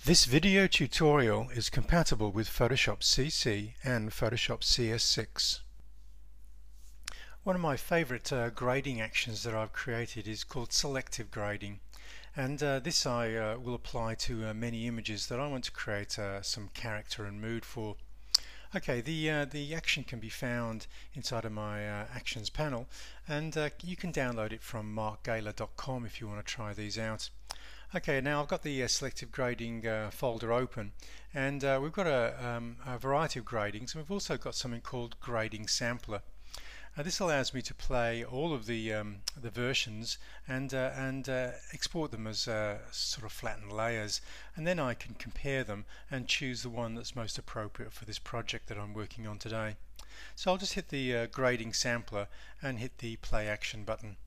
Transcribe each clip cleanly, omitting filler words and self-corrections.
This video tutorial is compatible with Photoshop CC and Photoshop CS6. One of my favorite grading actions that I've created is called selective grading, and this I will apply to many images that I want to create some character and mood for. Okay, the action can be found inside of my actions panel, and you can download it from markgaler.com if you want to try these out. Okay, now I've got the selective grading folder open, and we've got a variety of gradings, and we've also got something called grading sampler. This allows me to play all of the versions and export them as sort of flattened layers, and then I can compare them and choose the one that's most appropriate for this project that I'm working on today. So I'll just hit the grading sampler and hit the play action button.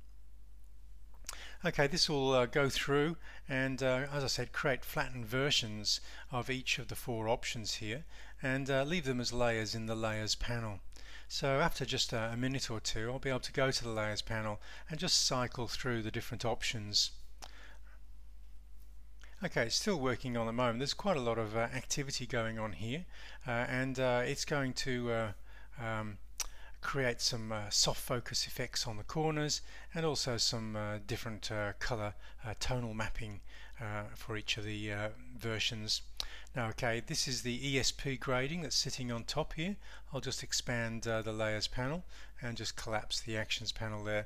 Okay, this will go through and as I said, create flattened versions of each of the four options here and leave them as layers in the layers panel. So after just a minute or two, I'll be able to go to the layers panel and just cycle through the different options. Okay, it's still working on the moment. There's quite a lot of activity going on here, and it's going to create some soft focus effects on the corners, and also some different color tonal mapping for each of the versions. Now, okay, this is the ESP grading that's sitting on top here. I'll just expand the layers panel and just collapse the actions panel there.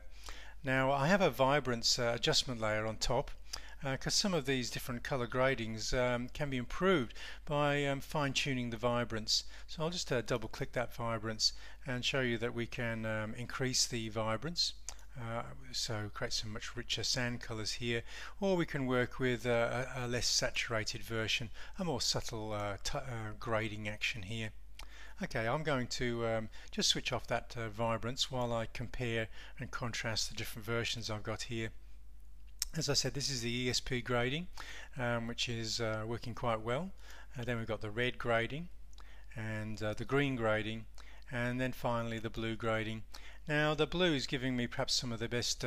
Now I have a vibrance adjustment layer on top, because some of these different color gradings can be improved by fine-tuning the vibrance. So I'll just double click that vibrance and show you that we can increase the vibrance, so create some much richer sand colors here, or we can work with a less saturated version, a more subtle grading action here. Okay, I'm going to just switch off that vibrance while I compare and contrast the different versions I've got here. As I said, this is the ESP grading, which is working quite well. Then we've got the red grading and the green grading, and then finally the blue grading. Now the blue is giving me perhaps some of the best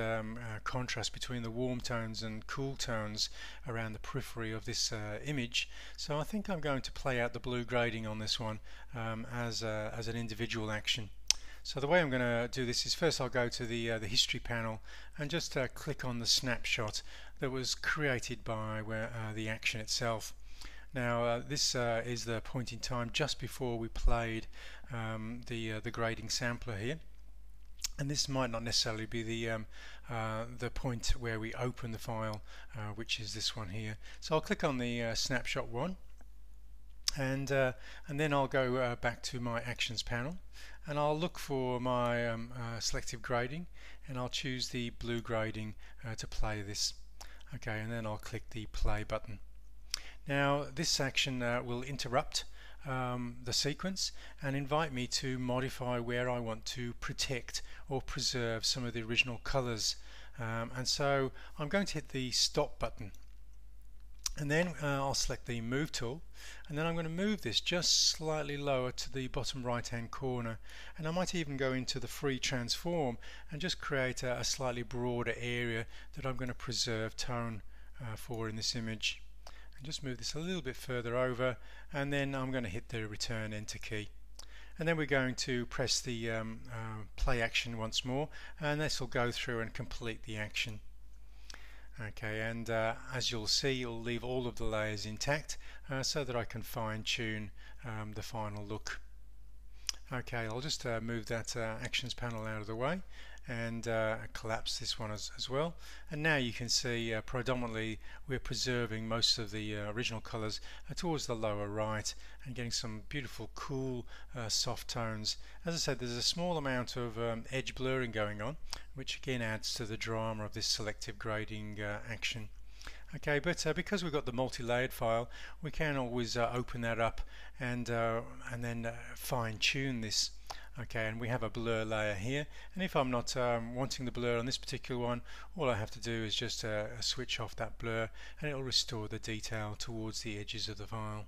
contrast between the warm tones and cool tones around the periphery of this image. So I think I'm going to play out the blue grading on this one as an individual action. So the way I'm going to do this is, first I'll go to the history panel and just click on the snapshot that was created by the action itself. Now this is the point in time just before we played the grading sampler here, and this might not necessarily be the point where we open the file, which is this one here. So I'll click on the snapshot one, and then I'll go back to my actions panel, and I'll look for my selective grading, and I'll choose the blue grading to play this. Okay, and then I'll click the play button. Now this action will interrupt the sequence and invite me to modify where I want to protect or preserve some of the original colors, and so I'm going to hit the stop button, and then I'll select the move tool, and then I'm going to move this just slightly lower to the bottom right hand corner, and I might even go into the free transform and just create a slightly broader area that I'm going to preserve tone for in this image, and just move this a little bit further over, and then I'm going to hit the return enter key, and then we're going to press the play action once more, and this will go through and complete the action. Okay, and as you'll see, it'll leave all of the layers intact so that I can fine-tune the final look. Okay, I'll just move that actions panel out of the way and collapse this one as well, and now you can see predominantly we're preserving most of the original colors towards the lower right and getting some beautiful cool soft tones. As I said, there's a small amount of edge blurring going on, which again adds to the drama of this selective grading action. Okay, but because we've got the multi-layered file, we can always open that up and then fine-tune this. Okay, and we have a blur layer here, and if I'm not wanting the blur on this particular one, all I have to do is just switch off that blur, and it will restore the detail towards the edges of the file.